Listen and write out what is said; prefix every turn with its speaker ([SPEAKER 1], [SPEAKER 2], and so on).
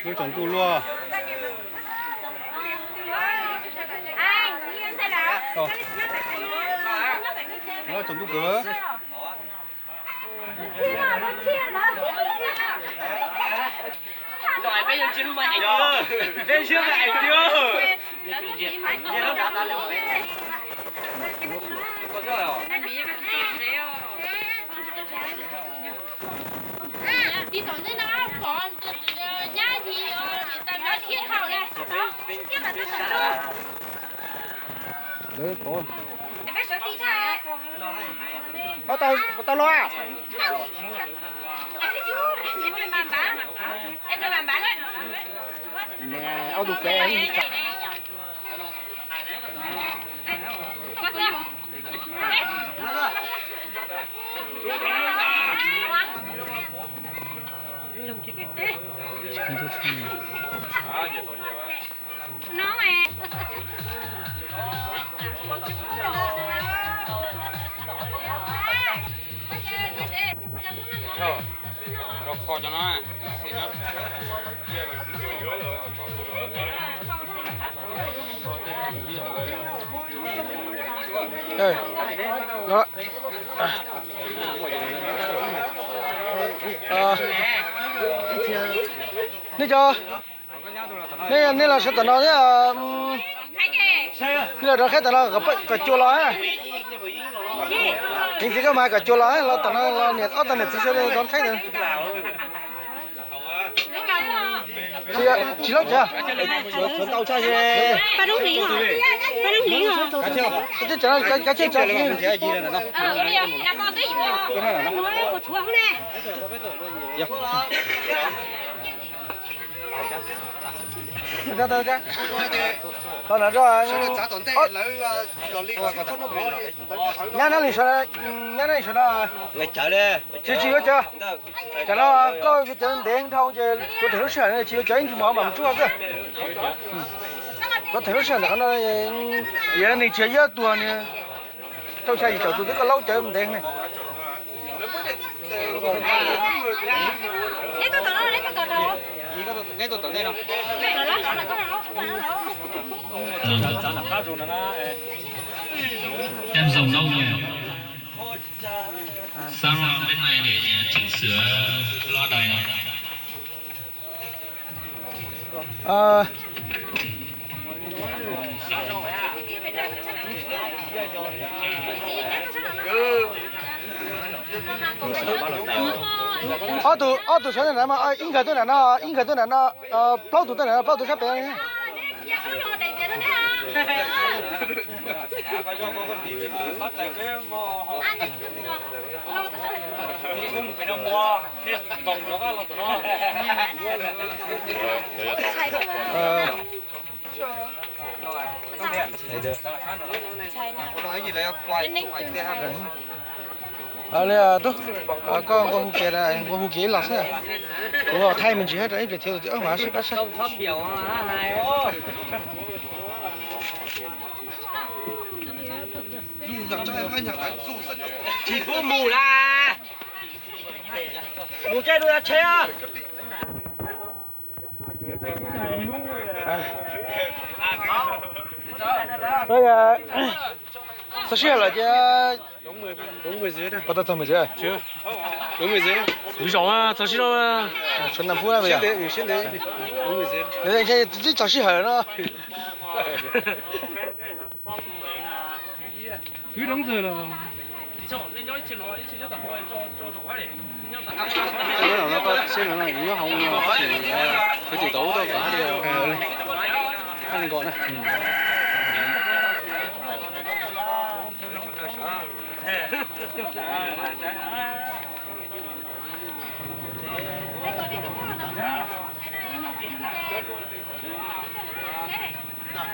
[SPEAKER 1] 有整肚落。哦，我要整肚格。
[SPEAKER 2] Rồi bây giờ chín mày chưa? Bây giờ mày chưa? Có rồi hả?
[SPEAKER 3] đi tổng thế nào còn nhà thì tao nói thiết hậu này đó tiếp là tao
[SPEAKER 1] Đấy, có.
[SPEAKER 3] cái số tí tha
[SPEAKER 1] Tao lo à?
[SPEAKER 3] em đi làm bán đấy
[SPEAKER 1] Nè, ao đục kè đi.
[SPEAKER 3] nó mẹ
[SPEAKER 2] Rồi kho cho nó.
[SPEAKER 1] Đây. Đó. Nên cho nên là sẽ tận nó thế à nên là khách tận nó gặp cả chua lá những cái mà cả chua lá là tận nó là nhiệt ớt tận nhiệt sẽ đón khách rồi chỉ lắm chưa chuẩn tàu chơi
[SPEAKER 3] ba đúng lý hả ba đúng lý hả
[SPEAKER 1] cái chả cái chơi chả gì
[SPEAKER 3] là con cái gì mà nói một chuông nè
[SPEAKER 1] ra còn là rồi nhá nó này sao
[SPEAKER 2] Lịch chợ đi.
[SPEAKER 1] chưa chưa chả nó có cái chân đèn thâu chứ có thể nó sờn này chưa cháy thì mà chúa cơ có thể nó sờn là nó giờ này chơi giờ tuần này tôi sai gì chợ tôi có lâu chơi đèn này
[SPEAKER 3] lấy con tàu lấy con tàu
[SPEAKER 2] Nghe tôi tưởng đây nào.
[SPEAKER 4] Em dùng đâu nhỉ? Sang bên này để chỉnh sửa loa đài này.
[SPEAKER 1] ở tụ sao này mà应该在哪包堵在哪包堵上边này được này tôi con kia này con hú kia là sao của thay mình chỉ hết đấy để theo được mà sẽ bắt sao
[SPEAKER 2] Chỉ có mù là mù chơi đôi là chơi à.
[SPEAKER 1] đây là sao xưa là chứ
[SPEAKER 5] đúng 10 dưới đây.
[SPEAKER 1] có tao 10 dưới
[SPEAKER 5] Chưa. Đúng 10 dưới.
[SPEAKER 4] Vì sao à? Sao xí đâu à?
[SPEAKER 1] Xuân Nam Phú này bây giờ
[SPEAKER 5] Xin đấy. Đúng 10 dưới.
[SPEAKER 1] đấy cái chỉ chả xí hở nó
[SPEAKER 5] Cứ đóng giờ là nó có xin nó nó không thì cái chỉ tố tôi cả điều anh gọi này
[SPEAKER 2] 我